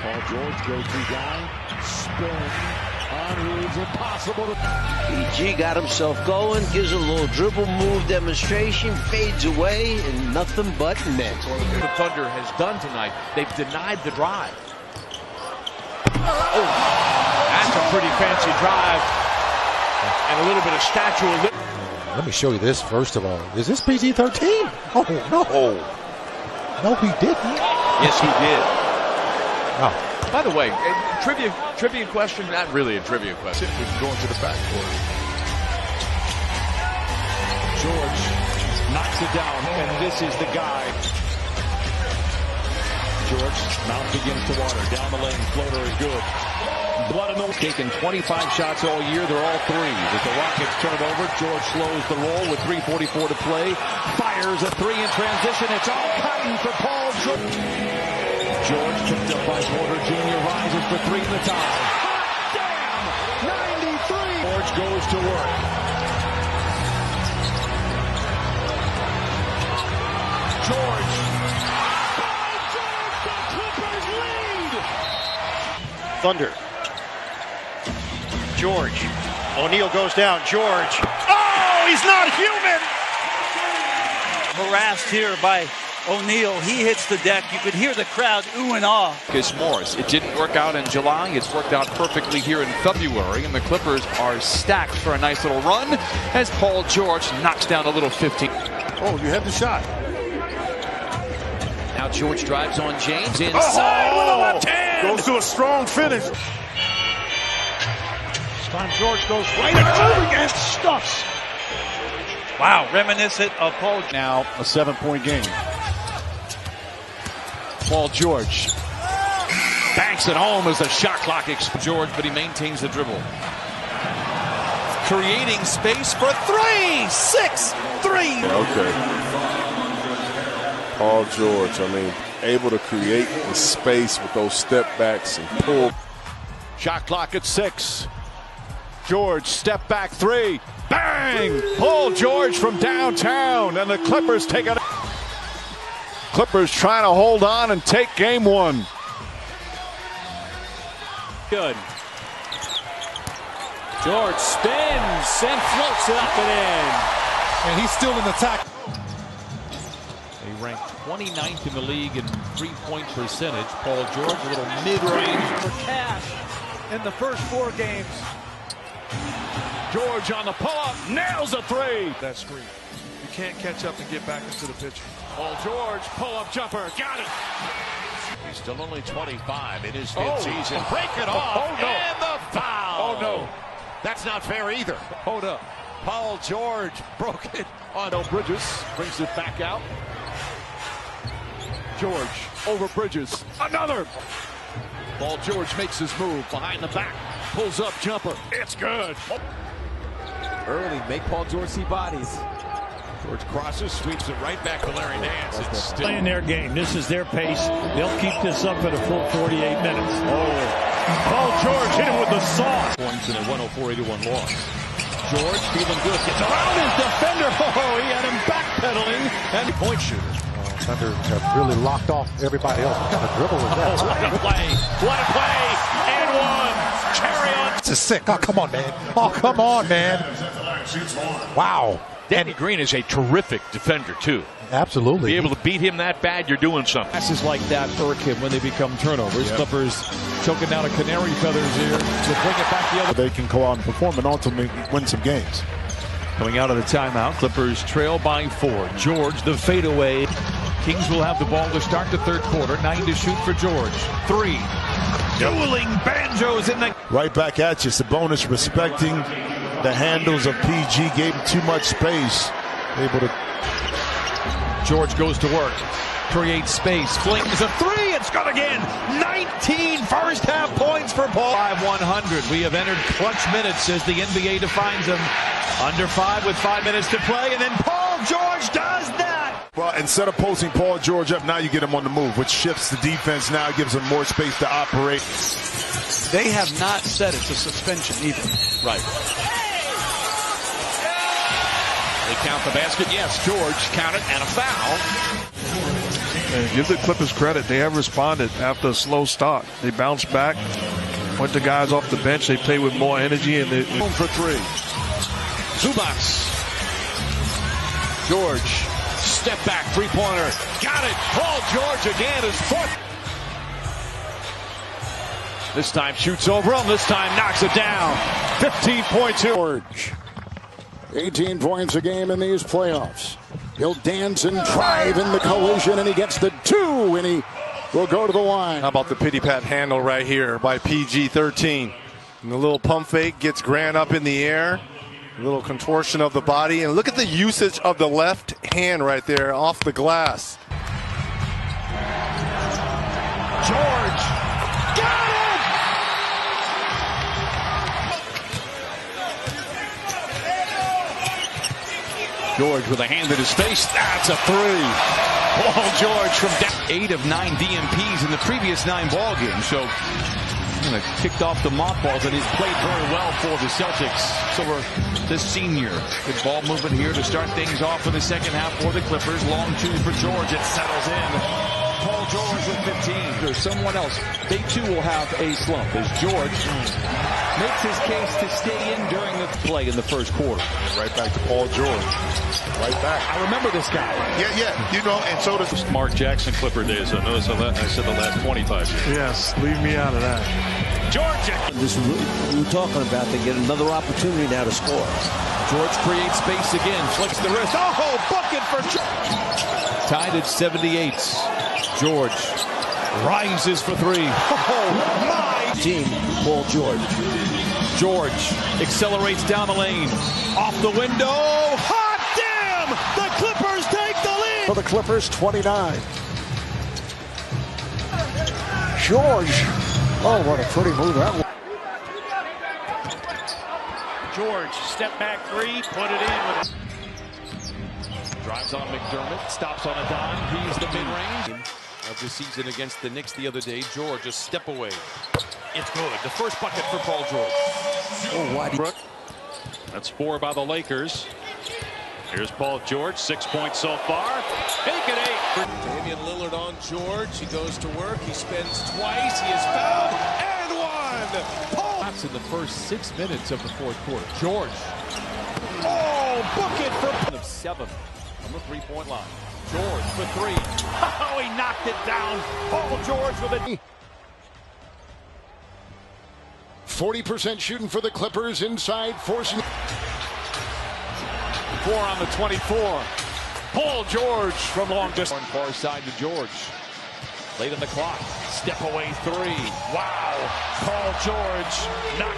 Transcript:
Paul George goes to guy, spin, on moves, impossible to... PG got himself going, gives a little dribble move demonstration, fades away, and nothing but net. The Thunder has done tonight. They've denied the drive. Oh, that's a pretty fancy drive. And a little bit of stature. Let me show you this first of all. Is this PG-13? Oh, no. No, he didn't. Yes, he did. Oh. By the way, trivia question, not really a trivia question. We can go into the backcourt. George knocks it down, and this is the guy. George, mouth begins to water. Down the lane, floater is good. Blood in the... Taking 25 shots all year, they're all threes. As the Rockets turn it over, George slows the roll with 3:44 to play. Fires a three in transition. It's all cotton for Paul George. George picked up by Porter Jr. rises for three in the tie. Hot damn! 93! George goes to work. George. The Clippers lead! Thunder. George. O'Neal goes down. George. Oh, he's not human! Harassed here by O'Neal. He hits the deck. You could hear the crowd ooh and ah. Morris. It didn't work out in July. It's worked out perfectly here in February. And the Clippers are stacked for a nice little run as Paul George knocks down a little 15. Oh, you had the shot. Now George drives on James inside with a left hand. Goes to a strong finish. This time George goes right and stuffs. Wow, reminiscent of Paul. Now a 7-point game. Paul George banks it home as the shot clock expires. George, but he maintains the dribble. Creating space for three. 6-3. Okay. Paul George, able to create the space with those step backs and pull. Shot clock at 6. George, step back three. Bang! Paul George from downtown, and the Clippers take it. Clippers trying to hold on and take game one. Good. George spins and floats it up and in. And he's still in the tackle. They rank 29th in the league in three-point percentage. Paul George, a little mid-range for cash in the first 4 games. George on the pull-up, nails a three. That screen. You can't catch up and get back into the picture. Paul George, pull-up jumper, got it. He's still only 25 in his fifth season. Break it off, no. And the foul. Oh, no. That's not fair either. Hold up. Paul George broke it on Bridges, brings it back out. George over Bridges, another. Paul George makes his move behind the back, pulls up jumper, it's good. Early, make Paul George see bodies. George crosses, sweeps it right back to Larry Nance. It's still playing their game. This is their pace. They'll keep this up at a full 48 minutes. Paul George hit him with the sauce. Points in a 104-81 loss. George feeling good, gets around his defender. Oh, he had him backpedaling and point shooter. Thunder have really locked off everybody else. What kind of dribble was that? What a play! What a play! And one. Carry on. It's a sick. Oh, come on, man. Oh, come on, man. Wow. Danny Green is a terrific defender, too. Absolutely. Be able to beat him that bad, you're doing something. Passes like that irk him when they become turnovers. Yep. Clippers choking down a canary feathers here to bring it back the other. They can go out and perform and ultimately win some games. Coming out of the timeout, Clippers trail by 4. George, the fadeaway. Kings will have the ball to start the third quarter. 9 to shoot for George. 3. Dueling banjos in the... Right back at you. Sabonis respecting the handles of PG. Gave him too much space. Able to... George goes to work. Creates space. Flings a 3. It's good again. 19 first half points for Paul. 5-100. We have entered clutch minutes as the NBA defines them. Under 5 with 5 minutes to play. And then Paul George does that. Well, instead of posting Paul George up, now you get him on the move, which shifts the defense. Now gives him more space to operate. They have not said it's a suspension either. Right. They count the basket. Yes, George counted and a foul. And give the Clippers credit. They have responded after a slow start. They bounced back, went the guys off the bench. They played with more energy. And Home for three. Zubats. George. Step back. Three-pointer. Got it. Paul George again. His foot. This time shoots over him. This time knocks it down. 15.2. George. 18 points a game in these playoffs. He'll dance and drive in the collision, and he gets the 2, and he will go to the line. How about the pity-pat handle right here by PG-13? And the little pump fake gets Grant up in the air. A little contortion of the body. And look at the usage of the left hand right there off the glass. George. Got it! George with a hand in his face. That's a three. Paul George from down. 8 of 9 DMPs in the previous 9 ball games. So kind of kicked off the mothballs, and he's played very well for the Celtics. So the senior. Good ball movement here to start things off in the second half for the Clippers. Long 2 for George. It settles in. Paul George with 15. There's someone else. They too will have a slump as George makes his case to stay in during the play in the first quarter. Right back to Paul George. Right back. I remember this guy. Yeah. You know, and so does Mark Jackson Clipper days. I noticed I said the last 25 years. yes, leave me out of that. George. This we were talking about. They get another opportunity now to score. George creates space again. Flicks the wrist. Oh, bucket for George. Tied at 78. George rises for 3. Oh, my. Team, Paul George. George accelerates down the lane. Off the window. Hot damn! The Clippers take the lead. For the Clippers, 29. George. Oh, what a pretty move that was. George, step back 3, put it in. Drives on McDermott, stops on a dime. He's the mid-range of the season against the Knicks the other day. George, a step away. It's good. The first bucket for Paul George. Oh, why did... That's 4 by the Lakers. Here's Paul George, 6 points so far. Make it 8. Damian Lillard on George. He goes to work. He spins twice. He is fouled. And 1. Paul. That's in the first 6 minutes of the fourth quarter. George. Oh, bucket for... Of 7 on the three-point line. George for 3. Oh, he knocked it down. Paul George with it. 40% shooting for the Clippers inside, forcing... 4 on the 24. Paul George from long distance. Far side to George. Late in the clock. Step away 3. Wow. Paul George knocks